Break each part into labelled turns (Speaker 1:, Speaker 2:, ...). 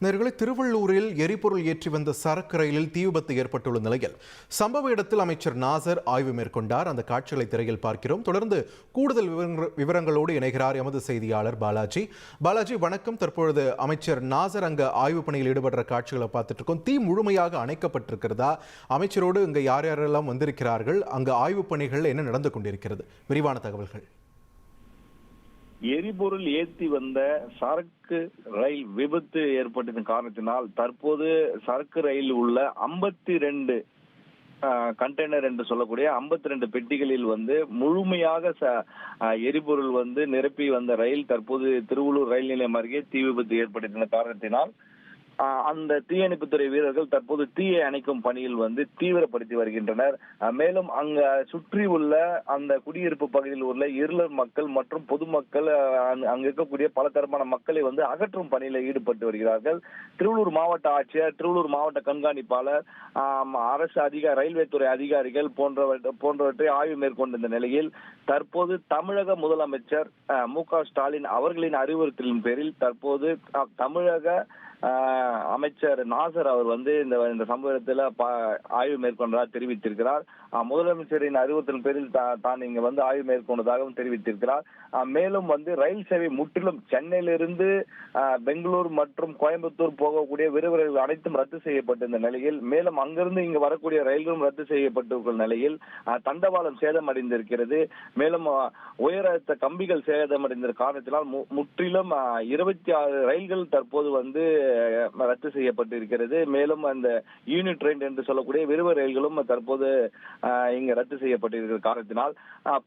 Speaker 1: நேயர்களே, திருவள்ளூரில் எரிபொருள் ஏற்றி வந்த சரக்கு ரயிலில் தீ விபத்து ஏற்பட்டுள்ள நிலையில் சம்பவ இடத்தில் அமைச்சர் நாசர் ஆய்வு மேற்கொண்டார். அந்த காட்சிகளை திரையில் பார்க்கிறோம். தொடர்ந்து கூடுதல் விவரங்களோடு இணைகிறார் எமது செய்தியாளர் பாலாஜி. பாலாஜி, வணக்கம். தற்பொழுது அமைச்சர் நாசர் அங்க ஆய்வு பணியில் ஈடுபடுற காட்சிகளை பார்த்துட்டு இருக்கோம். தீ முழுமையாக அணைக்கப்பட்டிருக்கிறதா? அமைச்சரோடு இங்க யார் யாரெல்லாம் வந்திருக்கிறார்கள்? அங்கு ஆய்வு பணிகள் என்ன நடந்து கொண்டிருக்கிறது? விரிவான தகவல்கள்.
Speaker 2: எரிபொருள் ஏற்றி வந்த சரக்கு ரயில் விபத்து ஏற்பட்டதன் காரணத்தினால் தற்போது சரக்கு ரயில் உள்ள 52 கண்டெய்னர் என்று சொல்லக்கூடிய 52 பெட்டிகளில் முழுமையாக எரிபொருள் நிரப்பி வந்த ரயில் தற்போது திருவள்ளூர் ரயில் நிலையம் அருகே தீ விபத்து ஏற்பட்டதன் காரணத்தினால் அந்த தீயணைப்புத்துறை வீரர்கள் தற்போது தீயை அணைக்கும் பணியில் தீவிரப்படுத்தி வருகின்றனர். மேலும் அங்க சுற்றி உள்ள அந்த குடியிருப்பு பகுதியில் உள்ள இருளர் மக்கள் மற்றும் பொதுமக்கள் அங்க இருக்கக்கூடிய பல தரப்பான மக்களை அகற்றும் பணியில ஈடுபட்டு வருகிறார்கள். திருவள்ளூர் மாவட்ட ஆட்சியர், திருவள்ளூர் மாவட்ட கண்காணிப்பாளர், அரசு ரயில்வே துறை அதிகாரிகள் போன்றவற்றை ஆய்வு மேற்கொண்ட நிலையில் தற்போது தமிழக முதலமைச்சர் மு.க. ஸ்டாலின் அவர்களின் அறிவுறுத்தலின் பேரில் தற்போது தமிழக அமைச்சர் நாசர் அவர் இந்த சம்பவத்தில் ஆய்வு மேற்கொண்டதாக தெரிவித்திருக்கிறார். முதலமைச்சரின் அறிவுறுத்தல் பேரில் தான் இங்க ஆய்வு மேற்கொண்டதாகவும் தெரிவித்திருக்கிறார். மேலும் ரயில் சேவை முற்றிலும் சென்னையிலிருந்து பெங்களூர் மற்றும் கோயம்புத்தூர் போகக்கூடிய விரைவு அனைத்தும் ரத்து செய்யப்பட்டிருந்த நிலையில், மேலும் அங்கிருந்து இங்கு வரக்கூடிய ரயில்களும் ரத்து செய்யப்பட்டிருக்கும் நிலையில் தண்டவாளம் சேதமடைந்திருக்கிறது. மேலும் உயர் அழுத்த கம்பிகள் சேதமடைந்த காரணத்தினால் முற்றிலும் 26 ரயில்கள் தற்போது ரத்து செய்யப்பட்டிருக்கிறது. மேலும் அந்த யூனிட் ட்ரெயின் என்று சொல்லக்கூடிய விரைவு ரயில்களும் தற்போது இங்க ரத்து செய்யப்பட்டிருக்கிற காரணத்தினால்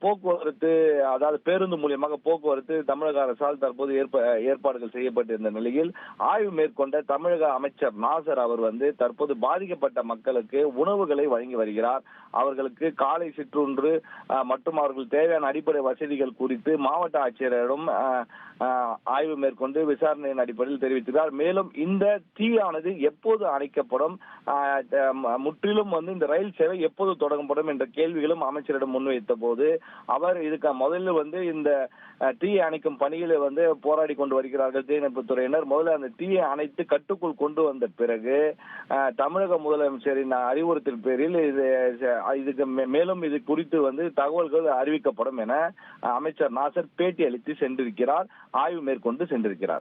Speaker 2: போக்குவரத்து, அதாவது பேருந்து மூலியமாக போக்குவரத்து தமிழக அரசால் தற்போது ஏற்பாடுகள் செய்யப்பட்டிருந்த நிலையில் ஆய்வு மேற்கொண்ட தமிழக அமைச்சர் நாசர் அவர் தற்போது பாதிக்கப்பட்ட மக்களுக்கு உணவுகளை வழங்கி வருகிறார். அவர்களுக்கு காலை சிற்றுண்டு மற்றும் அவர்கள் தேவையான அடிப்படை வசதிகள் குறித்து மாவட்ட ஆட்சியரிடம் ஆய்வு மேற்கொண்டு விசாரணையின் அடிப்படையில் தெரிவித்தார். மேலும் இந்த தீயானது எப்போது அணைக்கப்படும், முற்றிலும் இந்த ரயில் சேவை எப்போது தொடங்கப்படும் என்ற கேள்விகளும் அமைச்சரிடம் முன்வைத்த போது அவர் இதுக்கு முதல்ல இந்த தீயை அணைக்கும் பணியில போராடி கொண்டு வருகிறார்கள் தீயணைப்பு துறையினர். முதல்ல அந்த தீயை அணைத்து கட்டுக்குள் கொண்டு வந்த பிறகு தமிழக முதலமைச்சரின் அறிவுறுத்தல் பேரில் இதுக்கு மேலும் இது குறித்து தகவல்கள் அறிவிக்கப்படும் என அமைச்சர் நாசர் பேட்டி அளித்து சென்றிருக்கிறார், ஆய்வு மேற்கொண்டு சென்றிருக்கிறார்.